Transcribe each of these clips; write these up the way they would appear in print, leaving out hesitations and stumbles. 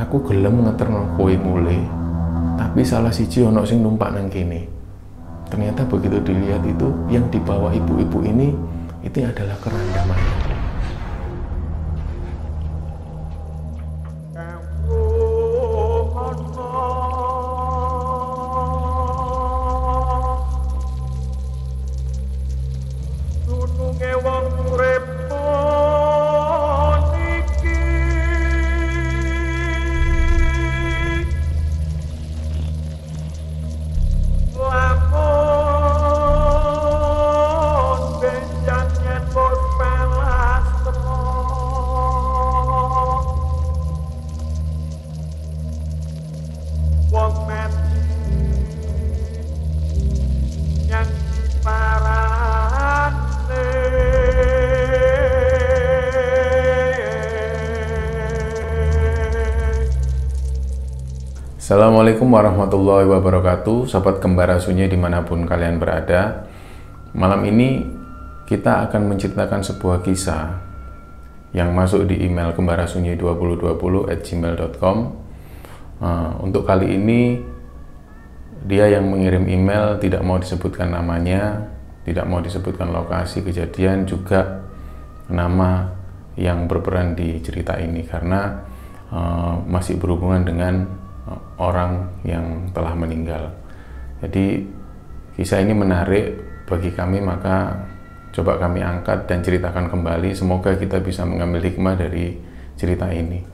aku gelem ngeterno kowe mulai, tapi salah siji ono sing numpak nang kene. Ternyata begitu dilihat itu yang dibawa ibu-ibu ini itu adalah keranda mayat. Assalamualaikum warahmatullahi wabarakatuh, sahabat Kembara Sunyi dimanapun kalian berada. Malam ini kita akan menceritakan sebuah kisah yang masuk di email kembarasunyi2020@gmail.com. Untuk kali ini dia yang mengirim email tidak mau disebutkan namanya, tidak mau disebutkan lokasi kejadian, juga nama yang berperan di cerita ini karena masih berhubungan dengan orang yang telah meninggal. Jadi kisah ini menarik bagi kami, maka coba kami angkat dan ceritakan kembali. Semoga kita bisa mengambil hikmah dari cerita ini.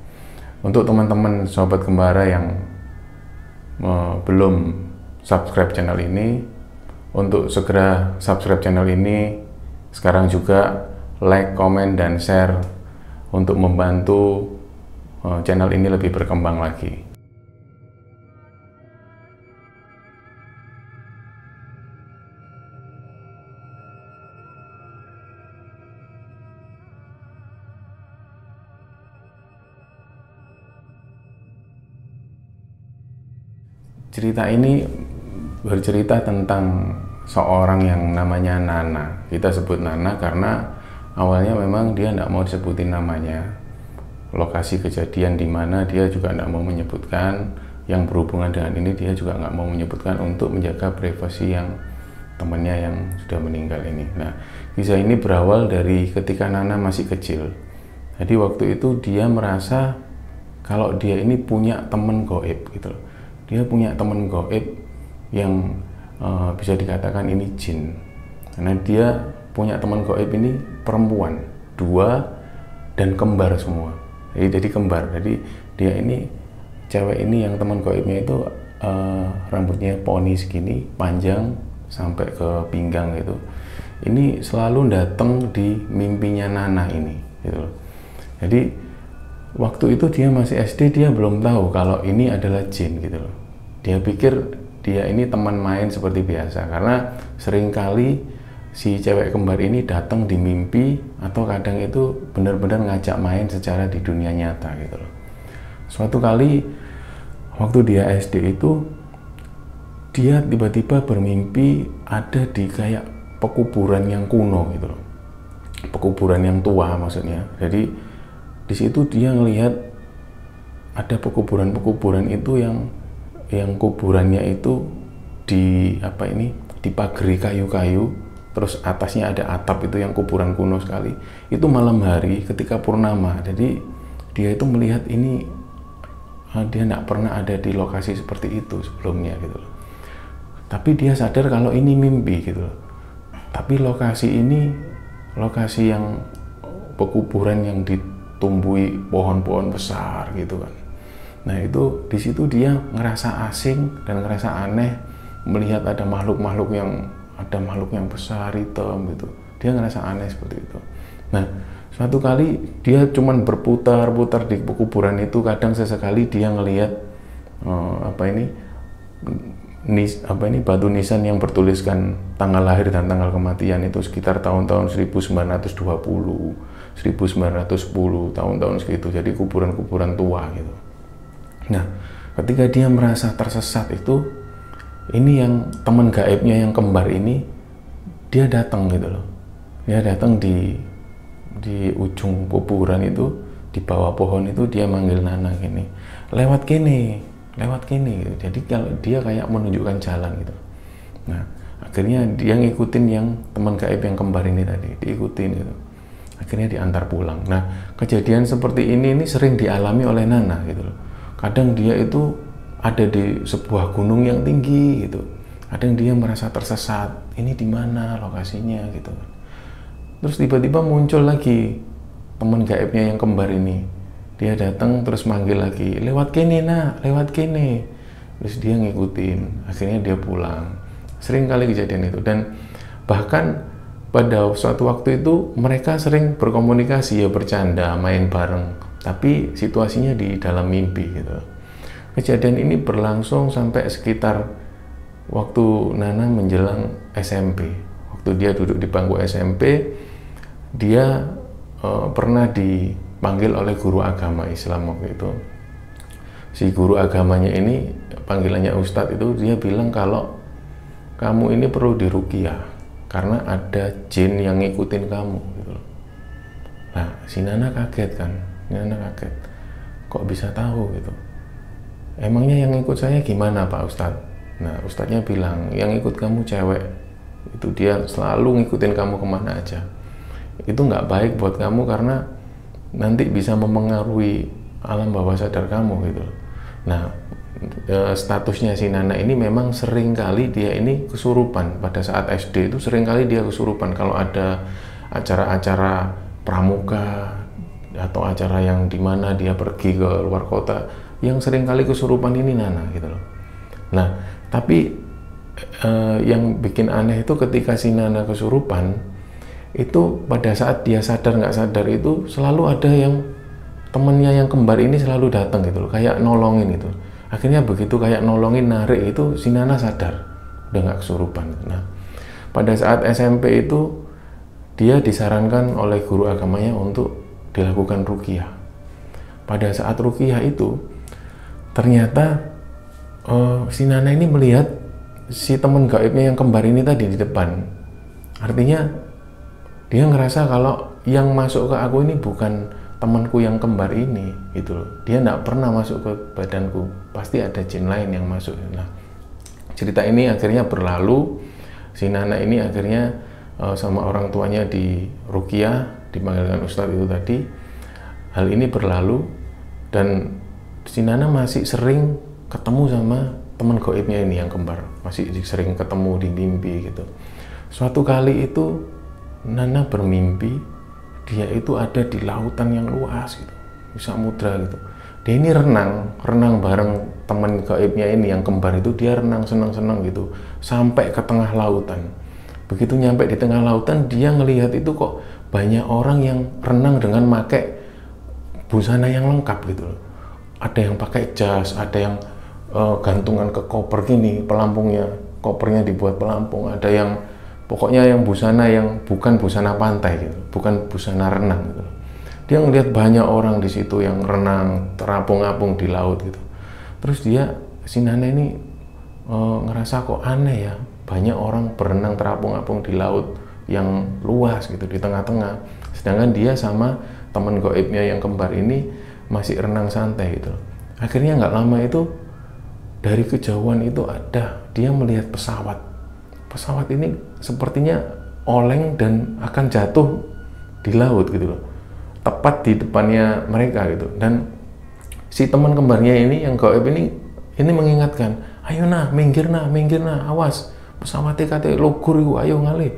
Untuk teman-teman sobat Kembara yang belum subscribe channel ini, untuk segera subscribe channel ini sekarang juga, like, komen, dan share untuk membantu channel ini lebih berkembang lagi. Cerita ini bercerita tentang seorang yang namanya Nana. Kita sebut Nana karena awalnya memang dia tidak mau disebutin namanya. Lokasi kejadian di mana dia juga tidak mau menyebutkan. Yang berhubungan dengan ini dia juga nggak mau menyebutkan untuk menjaga privasi yang temannya yang sudah meninggal ini. Nah, kisah ini berawal dari ketika Nana masih kecil. Jadi waktu itu dia merasa kalau dia ini punya teman gaib gitu loh. Dia punya teman gaib yang bisa dikatakan ini jin. Karena dia punya teman gaib ini perempuan, 2 dan kembar semua. Jadi kembar. Jadi dia ini, cewek ini yang teman gaibnya itu rambutnya poni segini, panjang sampai ke pinggang gitu. Ini selalu datang di mimpinya Nana ini gitu. Jadi waktu itu dia masih SD, dia belum tahu kalau ini adalah jin gitu loh. Dia pikir dia ini teman main seperti biasa, karena seringkali si cewek kembar ini datang di mimpi atau kadang itu benar-benar ngajak main secara di dunia nyata gitu loh. Suatu kali waktu dia SD itu, dia tiba-tiba bermimpi ada di kayak pekuburan yang kuno gitu loh. Pekuburan yang tua maksudnya. Jadi di situ dia ngelihat ada pekuburan-pekuburan itu yang kuburannya itu dipagari kayu-kayu, terus atasnya ada atap, itu yang kuburan kuno sekali. Itu malam hari ketika purnama. Jadi dia itu melihat ini, dia tidak pernah ada di lokasi seperti itu sebelumnya gitu loh. Tapi dia sadar kalau ini mimpi gitu loh. Tapi lokasi ini lokasi yang pekuburan yang tumbuhi pohon-pohon besar gitu kan. Nah itu di situ dia ngerasa asing dan ngerasa aneh melihat ada makhluk yang besar hitam gitu. Dia ngerasa aneh seperti itu. Nah suatu kali dia cuman berputar-putar di pekuburan itu, kadang sesekali dia ngelihat batu nisan yang bertuliskan tanggal lahir dan tanggal kematian itu sekitar tahun-tahun 1920, 1910, tahun-tahun segitu. Jadi kuburan-kuburan tua gitu. Nah, ketika dia merasa tersesat itu, ini yang teman gaibnya yang kembar ini, dia datang gitu loh. Dia datang di ujung kuburan itu, di bawah pohon itu dia manggil Nana gini, lewat kini, gitu. Jadi kalau dia kayak menunjukkan jalan gitu. Nah, akhirnya dia ngikutin yang teman gaib yang kembar ini tadi, diikutin gitu. Akhirnya diantar pulang. Nah, kejadian seperti ini sering dialami oleh Nana gitu loh. Kadang dia itu ada di sebuah gunung yang tinggi gitu. Kadang dia merasa tersesat, ini di mana lokasinya gitu. Terus tiba-tiba muncul lagi teman gaibnya yang kembar ini. Dia datang terus manggil lagi, lewat kene nak, lewat kene. Terus dia ngikutin, akhirnya dia pulang. Sering kali kejadian itu. Dan bahkan pada suatu waktu itu mereka sering berkomunikasi, ya bercanda, main bareng. Tapi situasinya di dalam mimpi gitu. Kejadian ini berlangsung sampai sekitar waktu Nana menjelang SMP. Waktu dia duduk di bangku SMP, dia pernah dipanggil oleh guru agama Islam waktu itu. Si guru agamanya ini, panggilannya Ustadz itu, dia bilang kalau kamu ini perlu diruqyah karena ada jin yang ngikutin kamu gitu. Nah, si Nana kaget kan, kok bisa tahu gitu. Emangnya yang ikut saya gimana Pak Ustadz? Nah, Ustadznya bilang, yang ikut kamu cewek, itu dia selalu ngikutin kamu kemana aja. Itu nggak baik buat kamu karena nanti bisa memengaruhi alam bawah sadar kamu gitu. Nah, statusnya si Nana ini memang sering kali dia ini kesurupan. Pada saat SD itu sering kali dia kesurupan kalau ada acara-acara pramuka atau acara yang dimana dia pergi ke luar kota, yang sering kali kesurupan ini Nana gitu loh. Nah, tapi yang bikin aneh itu ketika si Nana kesurupan, itu pada saat dia sadar nggak sadar itu selalu ada yang temennya yang kembar ini selalu datang gitu loh, kayak nolongin gitu. Akhirnya begitu kayak nolongin, narik itu, si Nana sadar udah nggak kesurupan. Nah, pada saat SMP itu dia disarankan oleh guru agamanya untuk dilakukan ruqyah. Pada saat ruqyah itu ternyata si Nana ini melihat si teman gaibnya yang kembar ini tadi di depan. Artinya dia ngerasa kalau yang masuk ke aku ini bukan temanku yang kembar ini gitu loh. Dia nggak pernah masuk ke badanku, pasti ada jin lain yang masuk. Nah, cerita ini akhirnya berlalu. Si Nana ini akhirnya sama orang tuanya di ruqyah, dipanggilkan Ustadz itu tadi. Hal ini berlalu dan si Nana masih sering ketemu sama teman gaibnya ini yang kembar, masih sering ketemu di mimpi gitu. Suatu kali itu Nana bermimpi dia itu ada di lautan yang luas gitu, di samudra gitu. Dia ini renang bareng teman gaibnya ini yang kembar itu. Dia renang senang-senang gitu sampai ke tengah lautan. Begitu nyampe di tengah lautan, dia ngelihat itu kok banyak orang yang renang dengan pakai busana yang lengkap gitu loh. Ada yang pakai jas, ada yang gantungan ke koper gini, pelampungnya, kopernya dibuat pelampung. Ada yang pokoknya yang busana yang bukan busana pantai gitu, bukan busana renang gitu. Dia ngelihat banyak orang di situ yang renang terapung-apung di laut gitu. Terus si Nana ini ngerasa kok aneh ya, banyak orang berenang terapung-apung di laut yang luas gitu di tengah-tengah. Sedangkan dia sama teman gaibnya yang kembar ini masih renang santai gitu. Akhirnya nggak lama itu dari kejauhan itu dia melihat pesawat. Pesawat ini sepertinya oleng dan akan jatuh di laut gitu loh. Tepat di depannya mereka gitu. Dan si teman kembarnya ini yang gaib ini mengingatkan, ayo nah, minggir nah, awas. Pesawatnya katanya logur itu, ayo ngalih.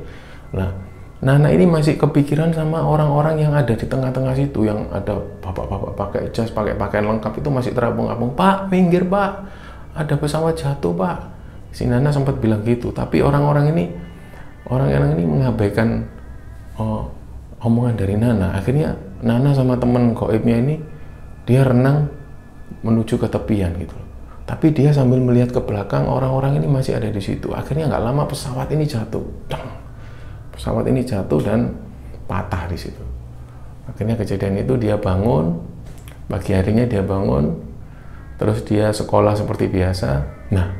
Nah, Nana ini masih kepikiran sama orang-orang yang ada di tengah-tengah situ, yang ada bapak-bapak pakai jas, pakai pakaian lengkap itu masih terapung-apung. Pak, minggir Pak, ada pesawat jatuh Pak. Si Nana sempat bilang gitu, tapi orang-orang ini mengabaikan omongan dari Nana. Akhirnya Nana sama temen gaibnya ini dia renang menuju ke tepian gitu. Tapi dia sambil melihat ke belakang, orang-orang ini masih ada di situ. Akhirnya nggak lama pesawat ini jatuh. Pesawat ini jatuh dan patah di situ. Akhirnya kejadian itu dia bangun, pagi harinya dia bangun, terus dia sekolah seperti biasa. Nah,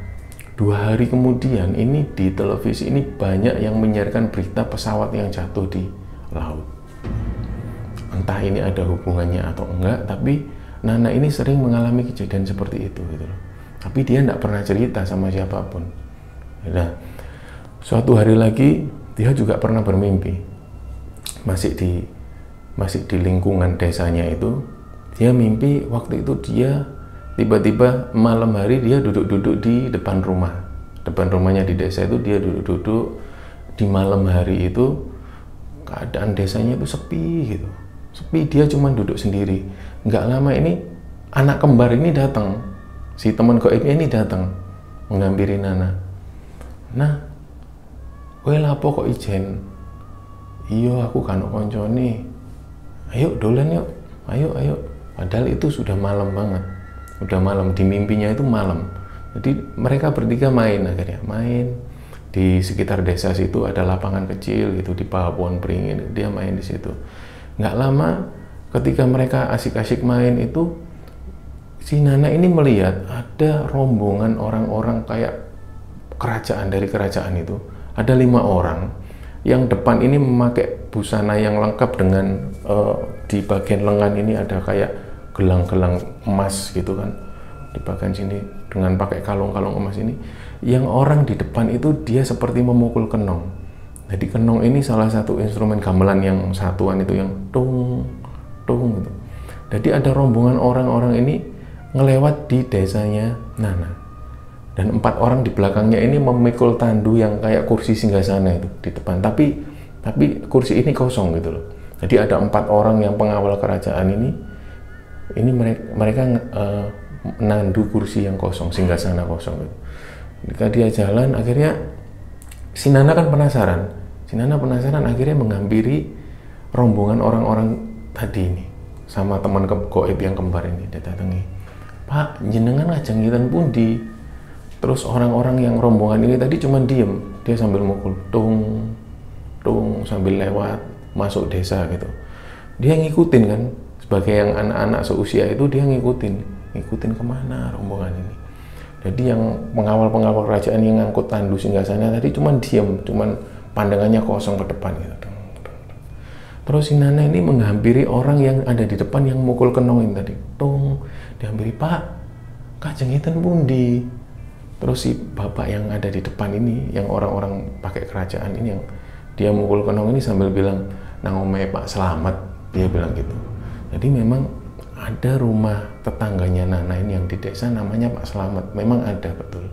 2 hari kemudian ini di televisi ini banyak yang menyiarkan berita pesawat yang jatuh di laut. entah ini ada hubungannya atau enggak, tapi Nana ini sering mengalami kejadian seperti itu gitu loh. Tapi dia tidak pernah cerita sama siapapun. Nah, suatu hari lagi dia juga pernah bermimpi, masih di lingkungan desanya itu. Dia mimpi waktu itu dia tiba-tiba malam hari dia duduk-duduk di depan rumahnya di desa itu. Dia duduk-duduk di malam hari itu, keadaan desanya itu sepi gitu, sepi. Dia cuma duduk sendiri. Nggak lama ini anak kembar ini datang, si teman gaibnya ini datang menghampiri Nana. Nah, kowe lapo kok ijen? Iya, aku kan koncone. Ayo dolan yuk, ayo. Padahal itu sudah malam banget, udah malam. Di mimpinya itu malam. Jadi mereka bertiga akhirnya main di sekitar desa situ. Ada lapangan kecil gitu di bawah pohon beringin. Dia main di situ. Nggak lama, ketika mereka asik-asik main itu, si Nana ini melihat ada rombongan orang-orang kayak kerajaan, dari kerajaan itu. Ada 5 orang. Yang depan ini memakai busana yang lengkap dengan di bagian lengan ini ada kayak gelang-gelang emas gitu kan. Di bagian sini dengan pakai kalung-kalung emas ini. Yang orang di depan itu dia seperti memukul kenong. Jadi kenong ini salah satu instrumen gamelan yang satuan itu, yang tung tung gitu. Jadi ada rombongan orang-orang ini ngelewat di desanya Nana. Dan 4 orang di belakangnya ini memikul tandu yang kayak kursi singgasana itu di depan. Tapi kursi ini kosong gitu loh. Jadi ada 4 orang yang pengawal kerajaan ini mereka nandu kursi yang kosong, singgasana kosong gitu. Ketika dia jalan, akhirnya si Nana kan penasaran. Akhirnya menghampiri rombongan orang-orang tadi ini sama teman gaib yang kembar ini. Dia datangi, "Pak, jenengan ngajeng ngiten pundi?" Terus orang-orang yang rombongan ini tadi cuma diem. Dia sambil mukul tung tung sambil lewat masuk desa gitu. Dia ngikutin kan, sebagai yang anak-anak seusia itu dia ngikutin kemana rombongan ini. Jadi yang pengawal-pengawal kerajaan yang ngangkut tandu singgasana tadi cuma diem, cuma pandangannya kosong ke depan gitu. Terus si Nana ini menghampiri orang yang ada di depan yang mukul kenongin tadi. Tung, dihampiri, "Pak, kajeng ngiten pundi?" Terus si bapak yang ada di depan ini, yang orang-orang pakai kerajaan ini, yang dia mukul kenong ini sambil bilang, "Nang omahe Pak Slamet," dia bilang gitu. Jadi memang ada rumah tetangganya Nana ini yang di desa namanya Pak Slamet, memang ada betul.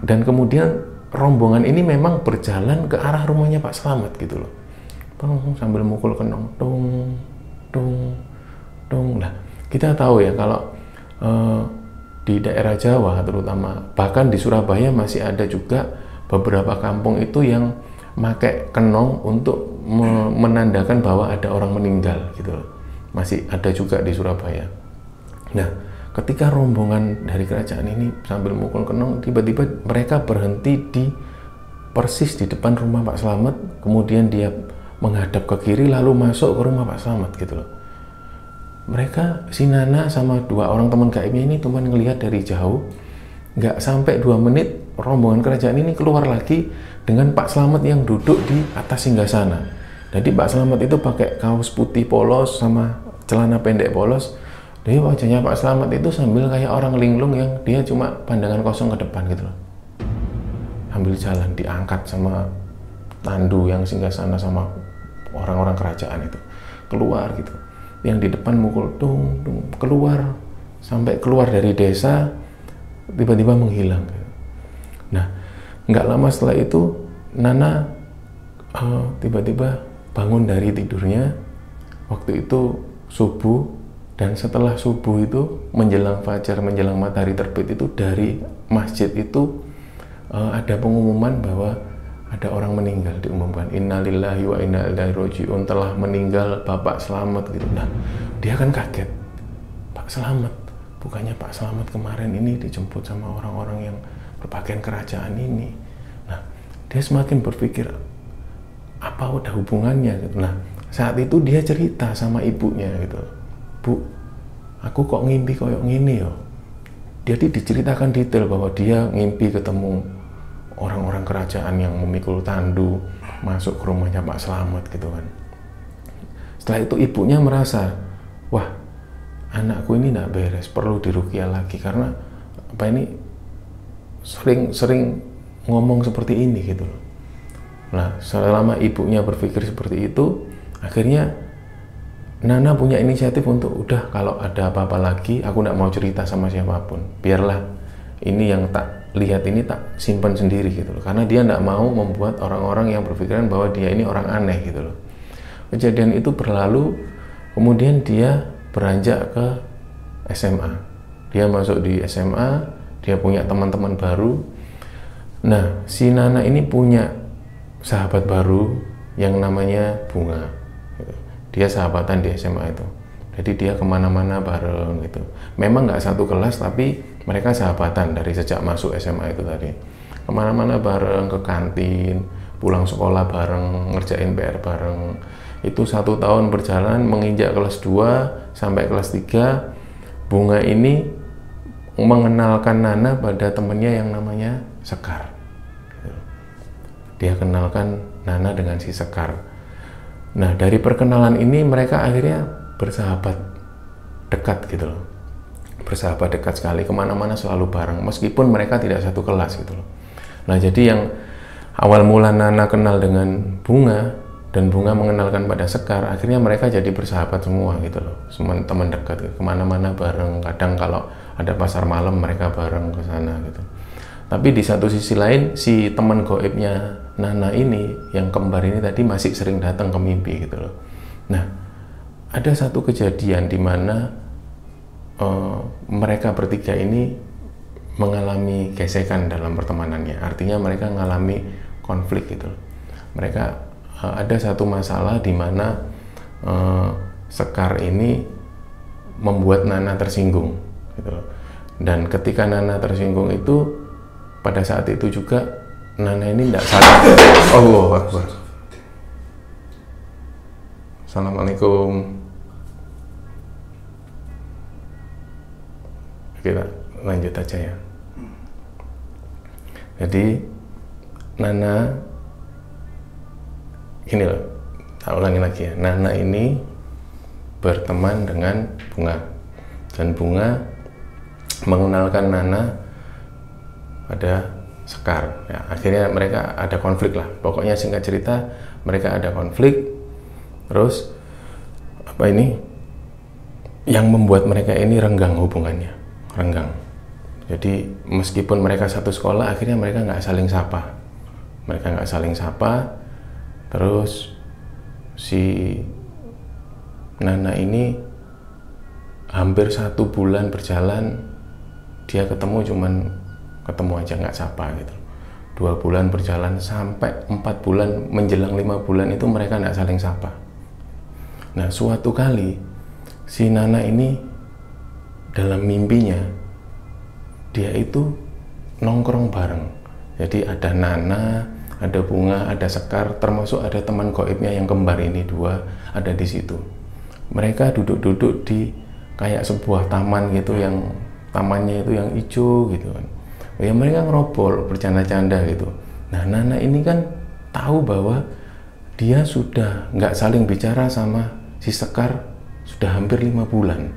Dan kemudian rombongan ini memang berjalan ke arah rumahnya Pak Slamet gitu loh. Sambil mukul kenong, tung tung tung. Nah, kita tahu ya kalau di daerah Jawa terutama, bahkan di Surabaya masih ada juga beberapa kampung itu yang pakai kenong untuk menandakan bahwa ada orang meninggal gitu loh. Masih ada juga di Surabaya. Nah, ketika rombongan dari kerajaan ini sambil mukul kenong, tiba-tiba mereka berhenti persis di depan rumah Pak Slamet, kemudian dia menghadap ke kiri lalu masuk ke rumah Pak Slamet gitu loh. Mereka, si Nana sama 2 orang teman gaibnya ini cuma ngelihat dari jauh. Nggak sampai 2 menit, rombongan kerajaan ini keluar lagi dengan Pak Slamet yang duduk di atas singgasana. Jadi Pak Slamet itu pakai kaos putih polos sama celana pendek polos. Jadi wajahnya Pak Slamet itu sambil kayak orang linglung yang dia cuma pandangan kosong ke depan gitu loh. Sambil jalan diangkat sama tandu yang singgasana sama orang-orang kerajaan itu. Keluar gitu. Yang di depan mukul tung tung, keluar sampai keluar dari desa, tiba-tiba menghilang. Nah, nggak lama setelah itu Nana tiba-tiba bangun dari tidurnya. Waktu itu subuh, dan setelah subuh itu menjelang fajar, menjelang matahari terbit itu, dari masjid itu ada pengumuman bahwa ada orang meninggal, diumumkan innalillahi wa inna ilaihi raji'un, telah meninggal Bapak Slamet gitu. Nah, dia kan kaget, Pak Slamet, bukannya Pak Slamet kemarin ini dijemput sama orang-orang yang berpakaian kerajaan ini. Nah, dia semakin berpikir apa udah hubungannya gitu. Nah, saat itu dia cerita sama ibunya gitu, "Bu, aku kok ngimpi koyok gini yo." Jadi diceritakan detail bahwa dia ngimpi ketemu orang-orang kerajaan yang memikul tandu masuk ke rumahnya Pak Slamet gitu kan. Setelah itu ibunya merasa, wah anakku ini tidak beres, perlu diruqyah lagi, karena apa ini sering ngomong seperti ini gitu loh. Nah, selama ibunya berpikir seperti itu, akhirnya Nana punya inisiatif untuk udah kalau ada apa-apa lagi, aku tidak mau cerita sama siapapun. Biarlah ini yang tak lihat ini tak simpan sendiri gitu loh. Karena dia tidak mau membuat orang-orang yang berpikiran bahwa dia ini orang aneh gitu loh. Kejadian itu berlalu, kemudian dia beranjak ke SMA. Dia masuk di SMA, dia punya teman-teman baru. Nah, si Nana ini punya sahabat baru yang namanya Bunga. Dia sahabatan di SMA itu, jadi dia kemana-mana bareng gitu. Memang nggak satu kelas, tapi mereka sahabatan dari sejak masuk SMA itu tadi. Kemana-mana bareng, ke kantin, pulang sekolah bareng, ngerjain PR bareng. Itu 1 tahun berjalan, menginjak kelas 2 sampai kelas 3, Bunga ini mengenalkan Nana pada temennya yang namanya Sekar. Dia kenalkan Nana dengan si Sekar. Nah, dari perkenalan ini mereka akhirnya bersahabat dekat gitu loh. Bersahabat dekat sekali, kemana-mana selalu bareng, meskipun mereka tidak satu kelas gitu loh. Nah, jadi yang awal mula Nana kenal dengan Bunga dan Bunga mengenalkan pada Sekar, akhirnya mereka jadi bersahabat semua gitu loh, teman dekat gitu. Kemana-mana bareng, kadang kalau ada pasar malam mereka bareng ke sana gitu. Tapi di satu sisi lain, si teman goibnya Nana ini, yang kembar ini tadi, masih sering datang ke mimpi gitu loh. Nah, ada satu kejadian di mana mereka bertiga ini mengalami gesekan dalam pertemanannya. Artinya mereka mengalami konflik gitu loh. Mereka ada satu masalah di mana Sekar ini membuat Nana tersinggung gitu loh. Dan ketika Nana tersinggung itu, pada saat itu juga Nana ini tidak salah. Allahu Akbar. Assalamualaikum. Kita lanjut aja ya. Jadi Nana, gini loh, tak ulangi lagi ya. Nana ini berteman dengan Bunga, dan Bunga mengenalkan Nana pada Sekar. Ya, akhirnya mereka ada konflik lah. Pokoknya singkat cerita, mereka ada konflik. Terus apa ini yang membuat mereka ini renggang hubungannya, renggang. Jadi meskipun mereka satu sekolah, akhirnya mereka nggak saling sapa. Mereka nggak saling sapa. Terus si Nana ini hampir 1 bulan berjalan, dia ketemu aja nggak sapa gitu. 2 bulan berjalan sampai 4 bulan, menjelang 5 bulan itu mereka nggak saling sapa. Nah, suatu kali si Nana ini dalam mimpinya dia itu nongkrong bareng. Jadi ada Nana, ada Bunga, ada Sekar, termasuk ada teman goibnya yang kembar ini 2 ada di situ. Mereka duduk-duduk di kayak sebuah taman gitu, yang tamannya itu yang hijau gitu kan. Ya mereka ngerobrol, bercanda-canda gitu. Nah, Nana ini kan tahu bahwa dia sudah nggak saling bicara sama si Sekar sudah hampir 5 bulan.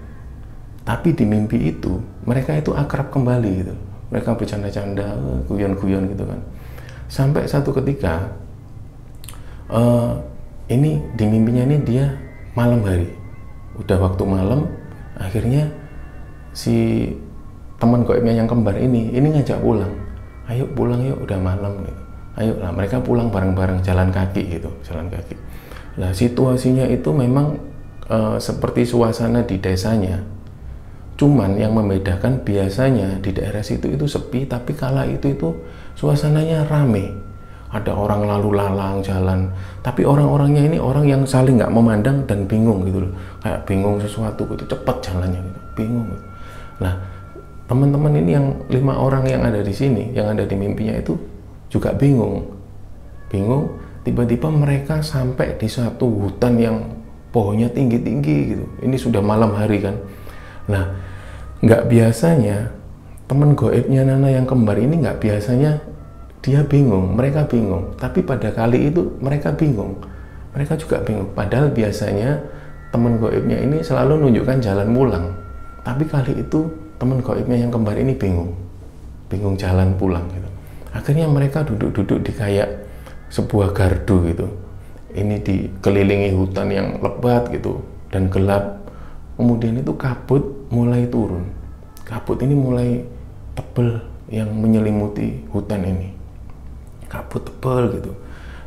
Tapi di mimpi itu mereka itu akrab kembali gitu. Mereka bercanda-canda, guyon-guyon gitu kan. Sampai satu ketika ini di mimpinya ini dia malam hari, udah waktu malam, akhirnya si teman goibnya yang kembar ini ngajak pulang. Ayo pulang yuk, udah malam gitu. Ayo lah, mereka pulang bareng-bareng, jalan kaki gitu, jalan kaki. Nah, situasinya itu memang seperti suasana di desanya. Cuman yang membedakan, biasanya di daerah situ itu sepi, tapi kala itu suasananya rame. Ada orang lalu lalang jalan, tapi orang-orangnya ini orang yang saling nggak memandang dan bingung gitu loh. Kayak bingung sesuatu gitu, cepet jalannya gitu, bingung gitu. Nah, teman-teman ini yang 5 orang yang ada di sini, yang ada di mimpinya itu juga bingung. Tiba-tiba mereka sampai di satu hutan yang pohonnya tinggi-tinggi gitu. Ini sudah malam hari kan. Nah, nggak biasanya teman goibnya Nana yang kembar ini, nggak biasanya dia bingung, mereka bingung. Tapi pada kali itu mereka bingung. Mereka juga bingung. Padahal biasanya teman gaibnya ini selalu nunjukkan jalan pulang. Tapi kali itu teman gaibnya yang kembar ini bingung jalan pulang gitu. Akhirnya mereka duduk-duduk di kayak sebuah gardu gitu. Ini dikelilingi hutan yang lebat gitu dan gelap. Kemudian itu kabut mulai turun. Kabut ini mulai tebal yang menyelimuti hutan ini. Kabut tebal gitu.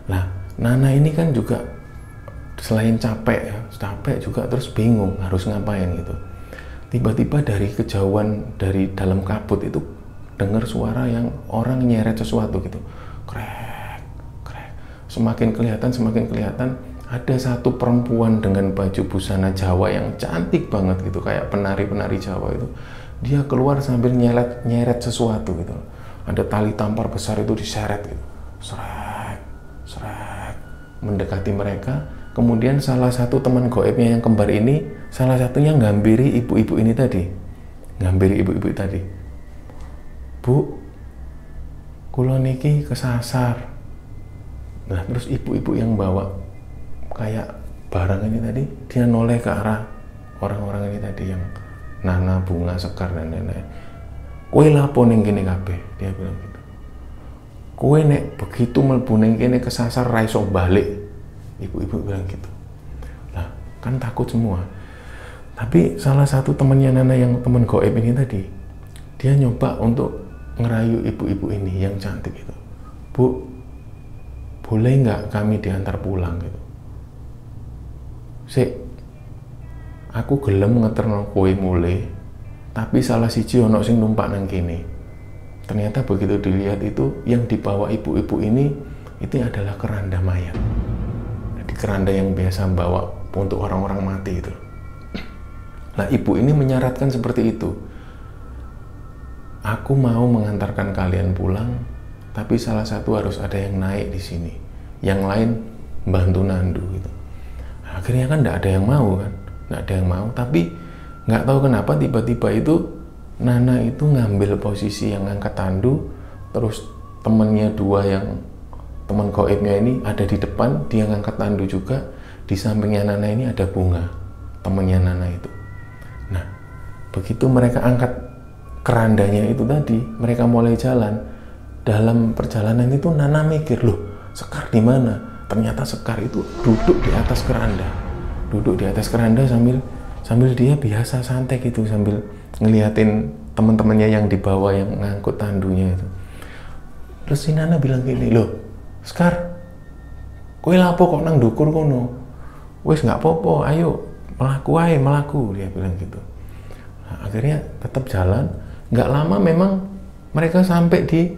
Nah, Nana ini kan juga selain capek juga terus bingung harus ngapain gitu. Tiba-tiba dari kejauhan dari dalam kabut itu dengar suara yang orang nyeret sesuatu gitu. Krek, krek. Semakin kelihatan ada satu perempuan dengan baju busana Jawa yang cantik banget gitu, kayak penari-penari Jawa itu. Dia keluar sambil nyeret sesuatu gitu. Ada tali tampar besar itu diseret gitu. Srek, srek. Mendekati mereka. Kemudian salah satu teman gaibnya yang kembar ini, salah satunya ngambiri ibu-ibu ini tadi. Ngambiri ibu-ibu tadi. Bu, kula niki kesasar. Nah, terus ibu-ibu yang bawa kayak barang ini tadi, dia noleh ke arah orang-orang ini tadi yang Nana, Bunga, Sekar, dan lain-lain. Kowe lapo ning kene kabeh, dia bilang gitu. Kowe nek begitu mlebu ning kene kesasar ra iso balik. Ibu-ibu bilang gitu. Nah, kan takut semua. Tapi salah satu temannya Nana yang teman gaib ini tadi, dia nyoba untuk ngerayu ibu-ibu ini yang cantik itu. Bu, boleh nggak kami diantar pulang gitu? Sik, aku gelem ngeterno kowe mulai, tapi salah siji ono sing numpak nang kene. Ternyata begitu dilihat itu, yang dibawa ibu-ibu ini itu adalah keranda mayat. Jadi keranda yang biasa bawa untuk orang-orang mati itu. Nah, ibu ini menyaratkan seperti itu. Aku mau mengantarkan kalian pulang, tapi salah satu harus ada yang naik di sini. Yang lain bantu nandu gitu. Akhirnya kan nggak ada yang mau kan, nggak ada yang mau. Tapi nggak tahu kenapa tiba-tiba itu Nana itu ngambil posisi yang ngangkat tandu, terus temennya dua yang teman gaibnya ini ada di depan, dia ngangkat tandu juga. Di sampingnya Nana ini ada Bunga, temennya Nana itu. Nah, begitu mereka angkat kerandanya itu tadi, mereka mulai jalan. Dalam perjalanan itu Nana mikir, loh, Sekar di mana? Ternyata Sekar itu duduk di atas keranda. Duduk di atas keranda sambil dia biasa santai gitu, sambil ngeliatin teman-temannya yang di bawah yang ngangkut tandunya itu. Terus si Nana bilang gini, loh, Sekar, kowe lapo kok nang dukur kono? Wes nggak popo, ayo melaku ae, melaku, dia bilang gitu. Nah, akhirnya tetap jalan. Nggak lama memang mereka sampai di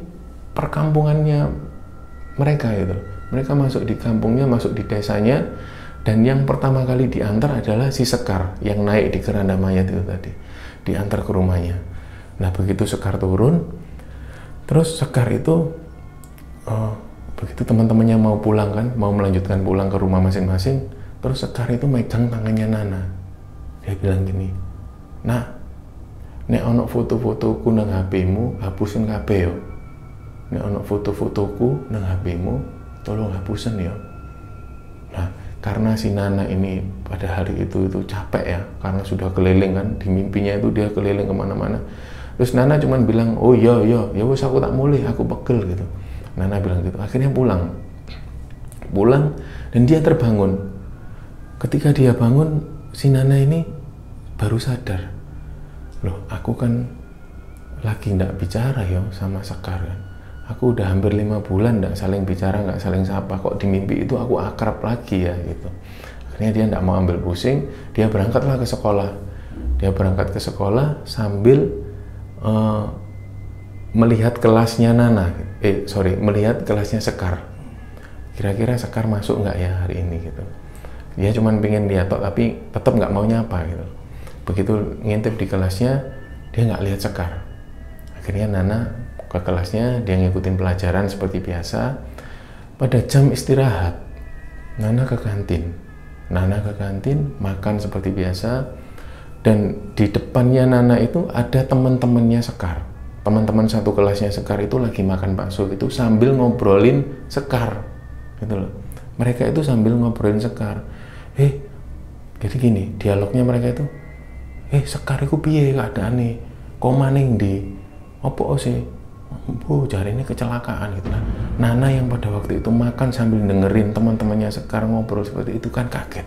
perkampungannya mereka itu. Mereka masuk di kampungnya, masuk di desanya, dan yang pertama kali diantar adalah si Sekar yang naik di keranda mayat itu tadi, diantar ke rumahnya. Nah, begitu Sekar turun, terus Sekar itu begitu teman-temannya mau pulang kan, mau melanjutkan pulang ke rumah masing-masing, terus Sekar itu megang tangannya Nana. Dia bilang gini, "Nah, nek ono foto-fotoku nang HP-mu, hapusin kabeh yo. Nek ono foto-fotoku nang HP-mu, tolong hapusin ya." Nah, karena si Nana ini pada hari itu capek ya, karena sudah keliling kan, di mimpinya itu dia keliling kemana-mana. Terus Nana cuman bilang, "Oh iya, ya wes aku tak mulih, aku pegel gitu." Nana bilang gitu. Akhirnya pulang, dan dia terbangun. Ketika dia bangun, si Nana ini baru sadar, loh, aku kan lagi ndak bicara ya sama Sekar kan. Aku udah hampir 5 bulan nggak saling bicara, nggak saling sapa. Kok di mimpi itu aku akrab lagi ya gitu. Akhirnya dia nggak mau ambil pusing. Dia berangkatlah ke sekolah. Dia berangkat ke sekolah sambil melihat kelasnya Nana. Melihat kelasnya Sekar. Kira-kira Sekar masuk nggak ya hari ini gitu. Dia cuma pengen lihat tapi tetap nggak mau nyapa gitu. Begitu ngintip di kelasnya, dia nggak lihat Sekar. Akhirnya Nana ke kelasnya, dia ngikutin pelajaran seperti biasa. Pada jam istirahat, Nana ke kantin, makan seperti biasa. Dan di depannya Nana itu ada teman-temannya Sekar. Teman-teman satu kelasnya Sekar itu lagi makan bakso itu sambil ngobrolin Sekar, gitu loh. Mereka itu sambil ngobrolin Sekar. Jadi gini, dialognya mereka itu, Sekar iku piye keadaane? Koma ning ndi? Opo sih? Bu, jari ini kecelakaan gitu lah. Nana yang pada waktu itu makan sambil dengerin teman-temannya Sekar ngobrol seperti itu kan kaget.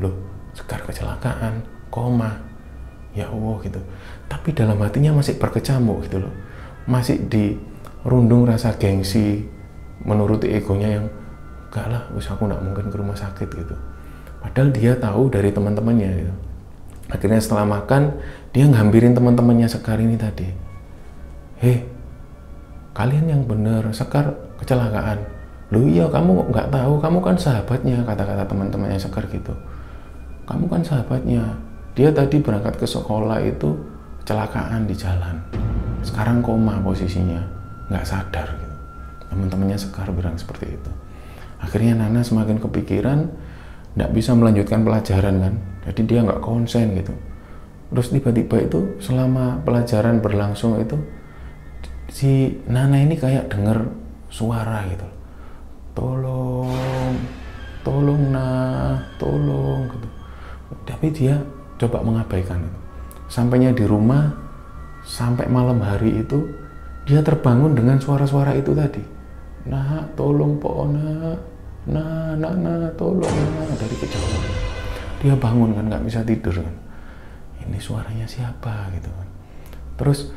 Loh, Sekar kecelakaan, koma. Ya Allah gitu. Tapi dalam hatinya masih berkecamuk gitu loh. Masih dirundung rasa gengsi, menuruti egonya yang enggak lah, wis aku nggak mungkin ke rumah sakit gitu. Padahal dia tahu dari teman-temannya gitu. Akhirnya setelah makan, dia ngambirin teman-temannya Sekar ini tadi. Kalian yang bener, Sekar kecelakaan. Loh iya, kamu nggak tahu, kamu kan sahabatnya, kata-kata teman-temannya Sekar gitu. Kamu kan sahabatnya. Dia tadi berangkat ke sekolah itu kecelakaan di jalan. Sekarang koma posisinya, nggak sadar gitu. Teman-temannya Sekar bilang seperti itu. Akhirnya Nana semakin kepikiran, nggak bisa melanjutkan pelajaran kan. Jadi dia nggak konsen gitu. Terus tiba-tiba itu selama pelajaran berlangsung itu, si Nana ini kayak denger suara gitu. Tolong, tolong nah, tolong gitu. Tapi dia coba mengabaikan itu. Sampainya di rumah, sampai malam hari itu, dia terbangun dengan suara-suara itu tadi. Nah, tolong po, nah, tolong, nah, dari kejauhan. Dia bangun kan, nggak bisa tidur kan. Ini suaranya siapa gitu kan. Terus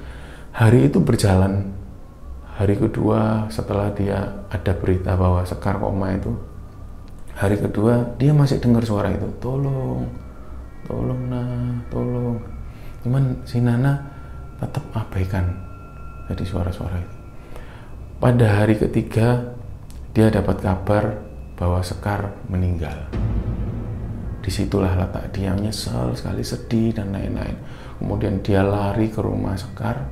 hari itu berjalan. Hari kedua setelah dia ada berita bahwa Sekar koma itu, hari kedua dia masih dengar suara itu. Tolong, tolong nah, tolong. Cuman si Nana tetap abaikan dari suara-suara itu. Pada hari ketiga dia dapat kabar bahwa Sekar meninggal. Disitulah letak dia, nyesel sekali, sedih dan lain-lain. Kemudian dia lari ke rumah Sekar.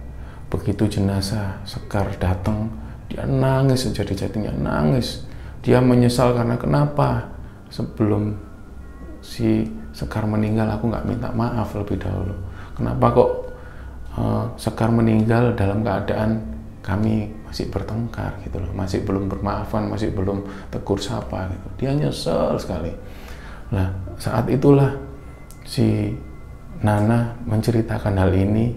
Begitu jenazah Sekar datang, dia nangis sejadi-jadinya, nangis. Dia menyesal karena kenapa sebelum si Sekar meninggal aku nggak minta maaf lebih dahulu. Kenapa kok Sekar meninggal dalam keadaan kami masih bertengkar gitu loh, masih belum bermaafan, masih belum tegur sapa gitu. Dia nyesel sekali. Nah, saat itulah si Nana menceritakan hal ini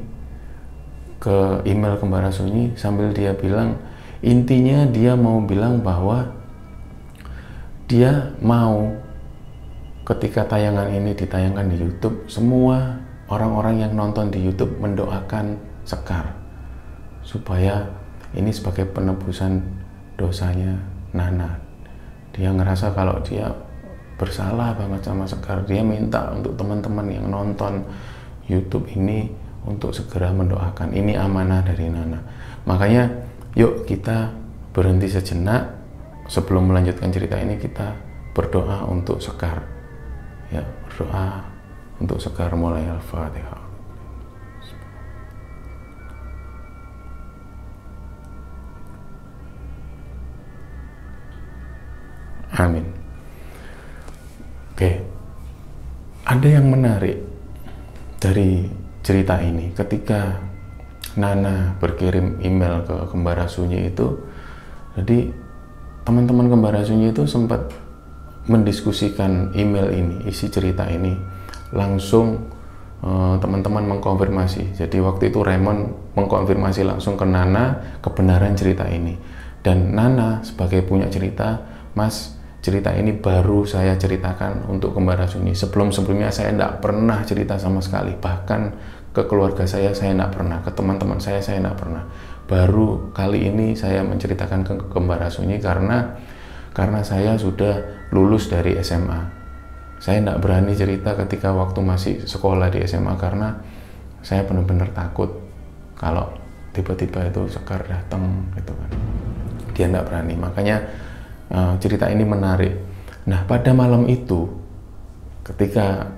ke email Kembara Sunyi sambil dia bilang, intinya dia mau bilang bahwa dia mau ketika tayangan ini ditayangkan di YouTube, semua orang-orang yang nonton di YouTube mendoakan Sekar supaya ini sebagai penebusan dosanya Nana. Dia ngerasa kalau dia bersalah banget sama Sekar. Dia minta untuk teman-teman yang nonton YouTube ini untuk segera mendoakan. Ini amanah dari Nana. Makanya yuk kita berhenti sejenak sebelum melanjutkan cerita ini, kita berdoa untuk Sekar. Ya, berdoa untuk Sekar mulai Al-Fatihah. Amin. Oke, ada yang menarik dari cerita ini. Ketika Nana berkirim email ke Kembara Sunyi itu, jadi teman-teman Kembara Sunyi itu sempat mendiskusikan email ini, isi cerita ini. Langsung teman-teman mengkonfirmasi. Jadi waktu itu Raymond mengkonfirmasi langsung ke Nana kebenaran cerita ini. Dan Nana sebagai punya cerita, Mas, cerita ini baru saya ceritakan untuk Kembara Sunyi. Sebelum-sebelumnya saya tidak pernah cerita sama sekali. Bahkan ke keluarga saya tidak pernah. Ke teman-teman saya tidak pernah. Baru kali ini saya menceritakan ke Kembara Sunyi karena saya sudah lulus dari SMA. Saya tidak berani cerita ketika waktu masih sekolah di SMA karena saya benar-benar takut kalau tiba-tiba itu Sekar datang gitu kan. Dia tidak berani. Makanya cerita ini menarik. Nah, pada malam itu ketika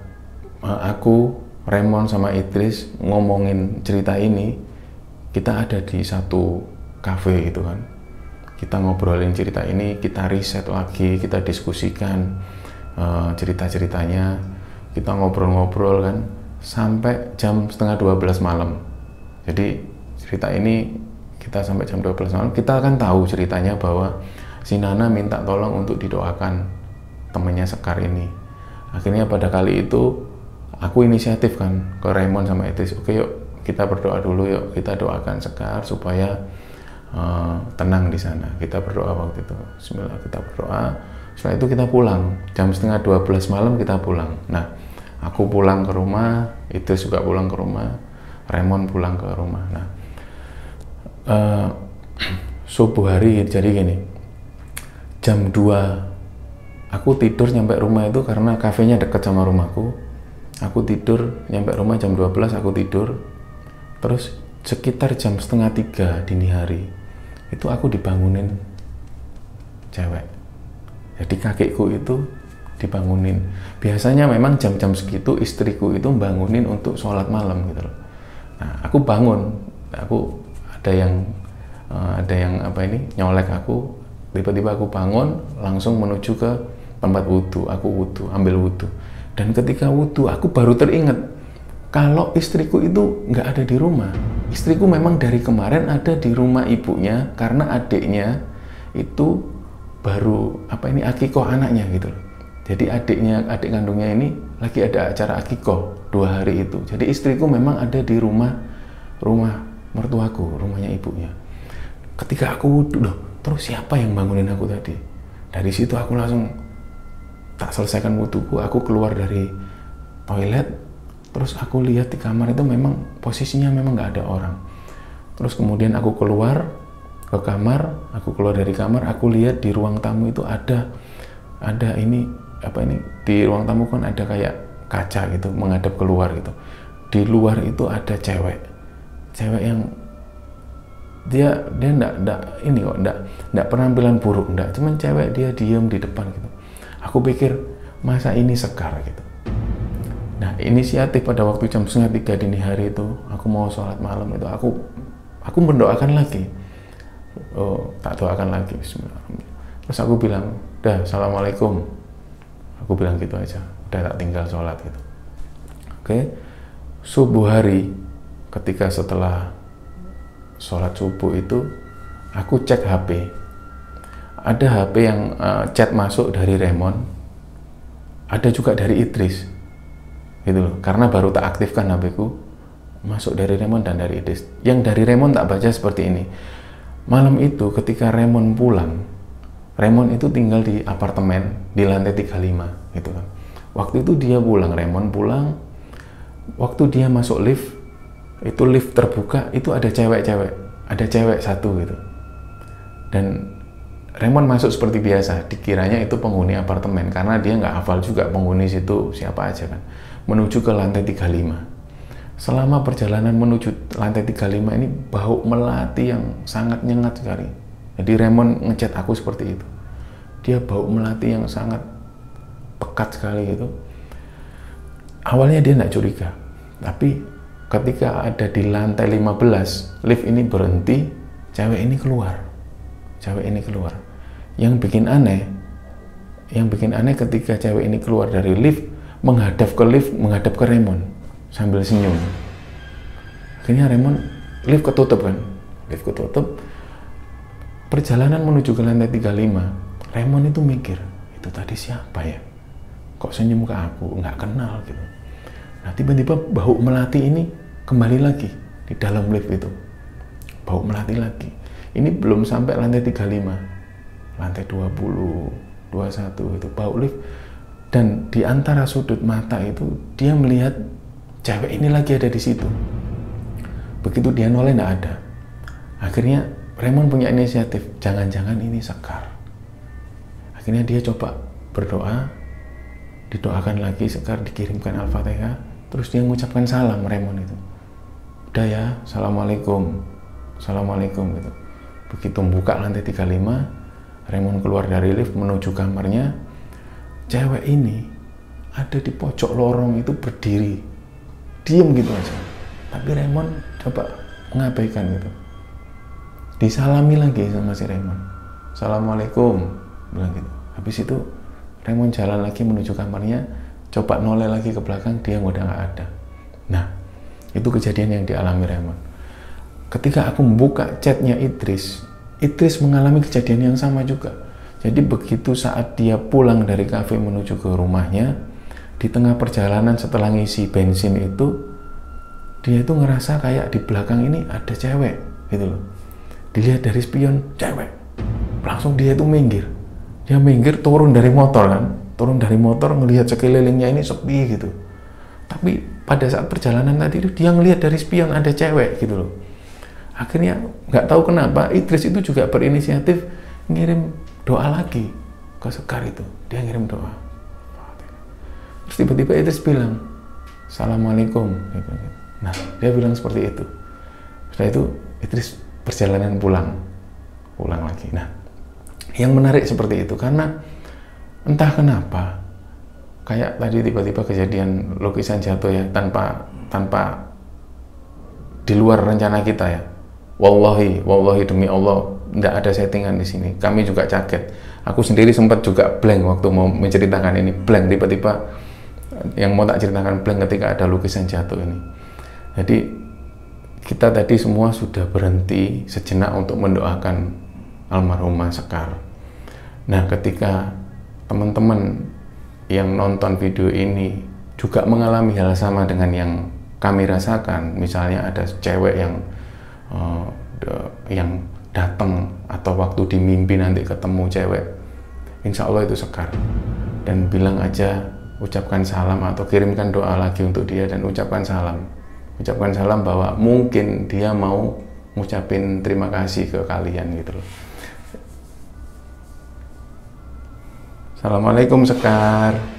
aku, Raymond sama Idris ngomongin cerita ini, kita ada di satu kafe gitu kan. Kita ngobrolin cerita ini, kita riset lagi, kita diskusikan cerita-ceritanya, kita ngobrol-ngobrol kan sampai jam setengah 12 malam. Jadi cerita ini kita sampai jam 12 malam. Kita kan tahu ceritanya bahwa si Nana minta tolong untuk didoakan temannya Sekar ini. Akhirnya pada kali itu aku inisiatif kan ke Raymond sama Idris, oke yuk kita berdoa dulu, yuk kita doakan Sekar supaya tenang di sana. Kita berdoa waktu itu, bismillah, kita berdoa. Setelah itu kita pulang, jam setengah 12 malam kita pulang. Nah, aku pulang ke rumah, Idris juga pulang ke rumah, Raymond pulang ke rumah. Nah, subuh hari jadi gini, jam 2 aku tidur nyampe rumah itu karena kafenya deket sama rumahku. Aku tidur, nyampe rumah jam 12 aku tidur. Terus sekitar jam setengah 3 dini hari itu aku dibangunin cewek. Jadi kakekku itu dibangunin. Biasanya memang jam-jam segitu istriku itu bangunin untuk sholat malam gitu loh. Nah, aku bangun, aku ada yang nyolek aku. Tiba-tiba aku bangun langsung menuju ke tempat wudhu. Aku wudhu, ambil wudhu. Dan ketika wudhu, aku baru teringat kalau istriku itu nggak ada di rumah. Istriku memang dari kemarin ada di rumah ibunya karena adiknya itu baru akikoh anaknya gitu. Jadi adik kandungnya ini lagi ada acara akikoh 2 hari itu. Jadi istriku memang ada di rumah mertuaku, rumahnya ibunya. Ketika aku wudhu, loh, terus siapa yang bangunin aku tadi? Dari situ aku langsung tak selesaikan wudhuku, aku keluar dari toilet, terus aku lihat di kamar itu memang posisinya memang nggak ada orang. Terus kemudian aku keluar ke kamar, aku keluar dari kamar, aku lihat di ruang tamu itu ada di ruang tamu kan ada kayak kaca gitu menghadap keluar gitu. Di luar itu ada cewek yang dia enggak penampilan buruk, enggak, cuman cewek dia diem di depan gitu. Aku pikir masa ini Sekar gitu. Nah, inisiatif pada waktu jam setengah 3 dini hari itu aku mau sholat malam itu aku mendoakan lagi. Tak doakan lagi, bismillahirrahmanirrahim. Terus aku bilang, dah, assalamualaikum. Aku bilang gitu aja, udah tak tinggal sholat gitu. Oke, subuh hari ketika setelah sholat subuh itu aku cek HP. Ada HP yang chat masuk dari Raymond, ada juga dari Idris gitu loh, karena baru tak aktifkan HP ku, masuk dari Raymond dan dari Idris. Yang dari Raymond tak baca seperti ini. Malam itu ketika Raymond pulang, Raymond itu tinggal di apartemen di lantai 35 gitu kan. Waktu itu dia pulang, Raymond pulang, waktu dia masuk lift, itu lift terbuka, itu ada cewek satu gitu. Dan Raymond masuk seperti biasa, dikiranya itu penghuni apartemen karena dia nggak hafal juga penghuni situ siapa aja kan. Menuju ke lantai 35. Selama perjalanan menuju lantai 35 ini bau melati yang sangat nyengat sekali. Jadi Raymond ngechat aku seperti itu. Dia bau melati yang sangat pekat sekali gitu. Awalnya dia nggak curiga, tapi ketika ada di lantai 15, lift ini berhenti, cewek ini keluar. Yang bikin aneh ketika cewek ini keluar dari lift, menghadap ke Raymond sambil senyum. Akhirnya Raymond, lift ketutup. Perjalanan menuju ke lantai 35, Raymond itu mikir, itu tadi siapa ya? Kok senyum ke aku? Nggak kenal gitu. Nah, tiba-tiba bau melati ini kembali lagi di dalam lift itu. Bau melati lagi. Ini belum sampai lantai 35. Lantai 20, 21 itu bau lift. Dan di antara sudut mata itu dia melihat cewek ini lagi ada di situ. Begitu dia noleh nggak ada. Akhirnya Raymond punya inisiatif, jangan-jangan ini Sekar. Akhirnya dia coba berdoa, didoakan lagi Sekar, dikirimkan Al-Fatihah, terus dia mengucapkan salam Raymond itu. Udah ya, assalamualaikum gitu. Begitu buka lantai 35, Raymond keluar dari lift menuju kamarnya. Cewek ini ada di pojok lorong itu berdiri, diem gitu aja. Tapi Raymond coba mengabaikan gitu. Disalami lagi sama si Raymond, assalamualaikum, bilang gitu. Habis itu Raymond jalan lagi menuju kamarnya, coba noleh lagi ke belakang, dia udah nggak ada. Nah, itu kejadian yang dialami Raymond. Ketika aku membuka chatnya Idris mengalami kejadian yang sama juga. Jadi begitu saat dia pulang dari kafe menuju ke rumahnya, di tengah perjalanan setelah ngisi bensin itu, dia itu ngerasa kayak di belakang ini ada cewek gitu loh. Dilihat dari spion, cewek. Langsung dia itu minggir. Dia minggir, turun dari motor kan. Turun dari motor, ngelihat sekelilingnya ini sepi gitu. Tapi pada saat perjalanan tadi itu dia ngelihat dari spion ada cewek gitu loh. Akhirnya nggak tahu kenapa Idris itu juga berinisiatif ngirim doa lagi ke Sekar itu. Dia ngirim doa. Terus tiba-tiba Idris bilang, Assalamualaikum. Nah, dia bilang seperti itu. Setelah itu Idris perjalanan pulang lagi. Nah, yang menarik seperti itu karena entah kenapa kayak tadi tiba-tiba kejadian lukisan jatuh ya, tanpa di luar rencana kita ya. Wallahi demi Allah tidak ada settingan di sini. Kami juga kaget. Aku sendiri sempat juga blank waktu mau menceritakan ini, blank, tiba-tiba yang mau tak ceritakan blank ketika ada lukisan jatuh ini. Jadi kita tadi semua sudah berhenti sejenak untuk mendoakan almarhumah Sekar. Nah, ketika teman-teman yang nonton video ini juga mengalami hal sama dengan yang kami rasakan, misalnya ada cewek yang datang atau waktu di mimpi nanti ketemu cewek, insya Allah itu Sekar, dan bilang aja, ucapkan salam atau kirimkan doa lagi untuk dia dan ucapkan salam bahwa mungkin dia mau ngucapin terima kasih ke kalian gitu loh. Assalamualaikum Sekar.